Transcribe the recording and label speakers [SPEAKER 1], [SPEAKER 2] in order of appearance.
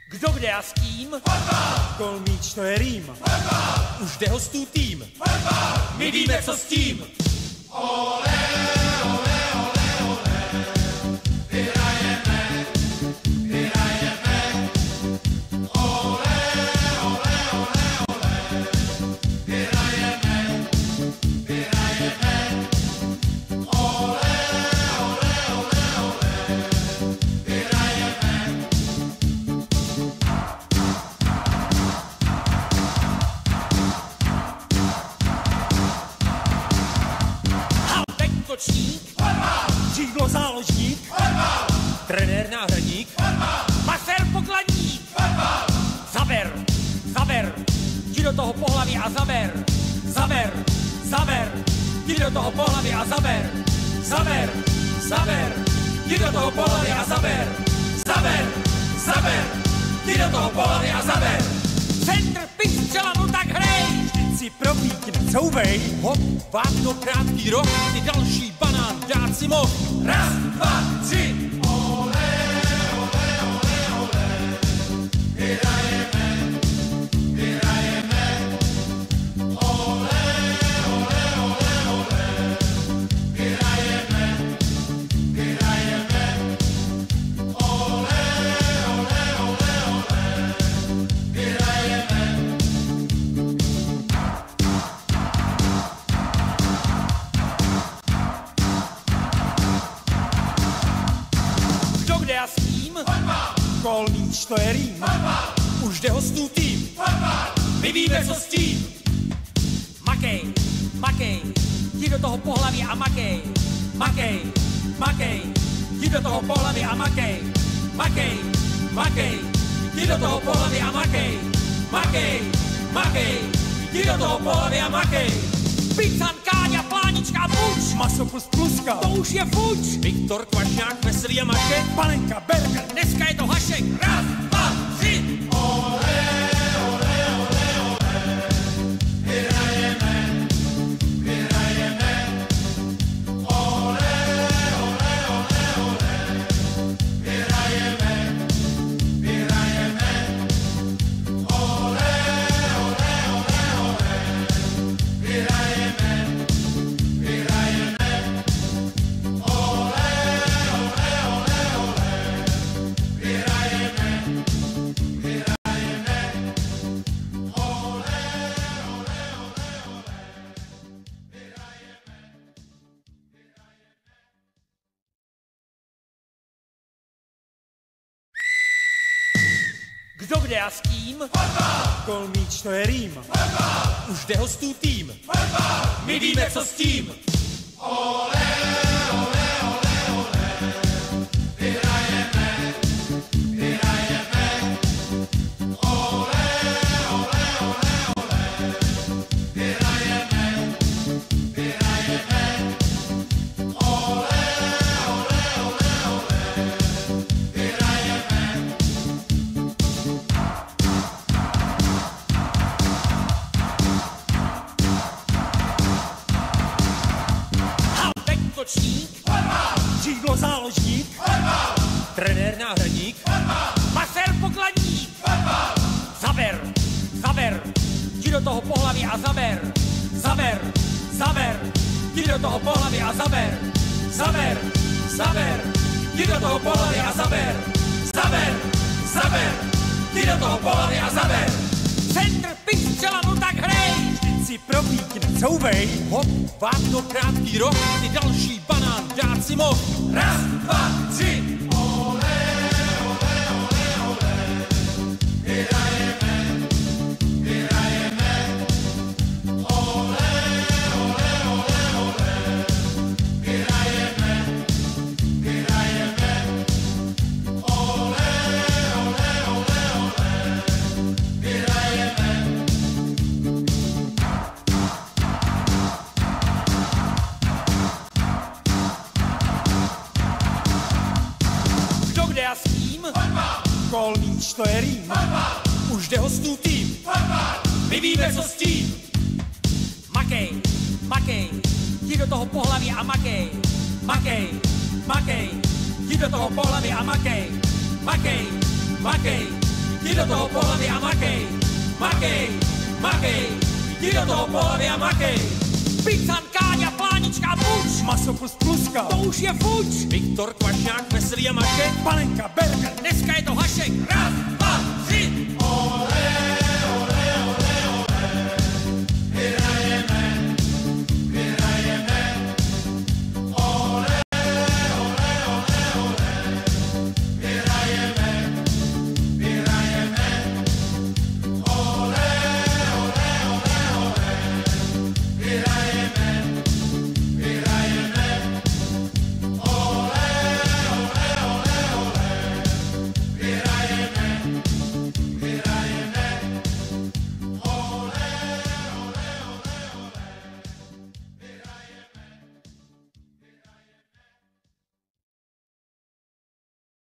[SPEAKER 1] Kdo kde a s kým?
[SPEAKER 2] Gol míč, to je rým.
[SPEAKER 1] Už jde hostů tým. My víme, co s tím. Olé, olé, olé, olé. Vyhrajeme, vyhrajeme. Olé, olé, olé, olé. Vyhrajeme, vyhrajeme. Olé, olé, olé, olé. Vyhrajeme. Útočník,
[SPEAKER 2] Křídlo záložník,
[SPEAKER 1] trenér náhradník, masér pokladník, zaber, zaber, jdi do toho pohlaví a zaber, zaber, zaber, jdi do toho pohlaví a zaber, zaber, zaber, jdi do toho pohlaví a zaber, zaber, zaber, jdi do toho pohlaví a zaber. Centr, pik, střela, no tak hrej!
[SPEAKER 2] vždyť si propíkne, couvej.
[SPEAKER 1] Hop, vápno, krátký roh, ty další banán, dát si moh. Raz, dva, tři. Olé, olé, olé, olé. Vyhrajeme, vyhrajeme. Olé, olé, olé, olé. Vyhrajeme, vyhrajeme. Olé, olé, olé, olé. Vyhrajeme. Kdo kde a s kým?
[SPEAKER 2] Gol míč, to je rým.
[SPEAKER 1] Už jde hostů tým. My víme, co s tím. Makej, makej, jdi do toho pohlaví a makej. Makej, makej, jdi do toho pohlaví a makej. Makej, makej, jdi do toho pohlaví a makej. Makej, makej, jdi do toho pohlaví a makej. Pican, Káňa, Plánička, Fuč.
[SPEAKER 2] Maso plus pluska,
[SPEAKER 1] To už je Fuč. Viktor, Kvašňák, Veselý a Mašek.
[SPEAKER 2] Panenka, Berger.
[SPEAKER 1] Dneska je to Hašek. Raz, dva, tři. Olé, olé, olé, olé. Vyhrajeme, vyhrajeme. Olé, olé, olé, olé. Vyhrajeme, vyhrajeme. Olé, olé, olé, olé. Vyhrajeme, vyhrajeme. Olé, olé, olé, olé. Vyhrajeme, vyhrajeme. Olé, olé, olé, olé. Kdo kde a s kým?
[SPEAKER 2] Gol míč, to je rým.
[SPEAKER 1] Už jde hostů tým. My víme, co s tím. Olé, olé, olé, olé. Vyhrajeme, vyhrajeme. Olé, olé, olé, olé. Vyhrajeme, vyhrajeme. Olé, olé, olé, olé. Vyhrajeme. Útočník,
[SPEAKER 2] Křídlo záložník,
[SPEAKER 1] trenér náhradník, masér pokladník, zaber, zaber, jdi do toho pohlaví a zaber, zaber, zaber, jdi do toho pohlaví a zaber, zaber, zaber, jdi do toho pohlaví a zaber, zaber, zaber, jdi do toho pohlaví a zaber. Centr, pik, střela, no tak hrej!
[SPEAKER 2] vždyť si propíkne, couvej.
[SPEAKER 1] Hop, vápno, krátký roh, ty další banán, dát si moh. Raz, dva, tři. Olé, olé, olé, olé. Vyhrajeme, vyhrajeme. Olé, olé, olé, olé. Vyhrajeme, vyhrajeme. Olé, olé, olé, olé. Vyhrajeme. Kdo kde a s kým?
[SPEAKER 2] Gol míč, to je rým.
[SPEAKER 1] Už jde hostů tým. My víme, co s tím. Makej, makej, jdi do toho pohlaví a makej. Makej, makej, jdi do toho pohlaví a makej. Makej, makej, jdi do toho po hlavě a makej, makej, makej, jdi do toho po hlavě a makej. Pican, Káňa, Plánička, Puč,
[SPEAKER 2] Maso plus pluska,
[SPEAKER 1] to už je fuč. Viktor Kvašňák, Veselý a Mašek,
[SPEAKER 2] Panenka, Berger,
[SPEAKER 1] dneska je to Hašek. Raz, dva,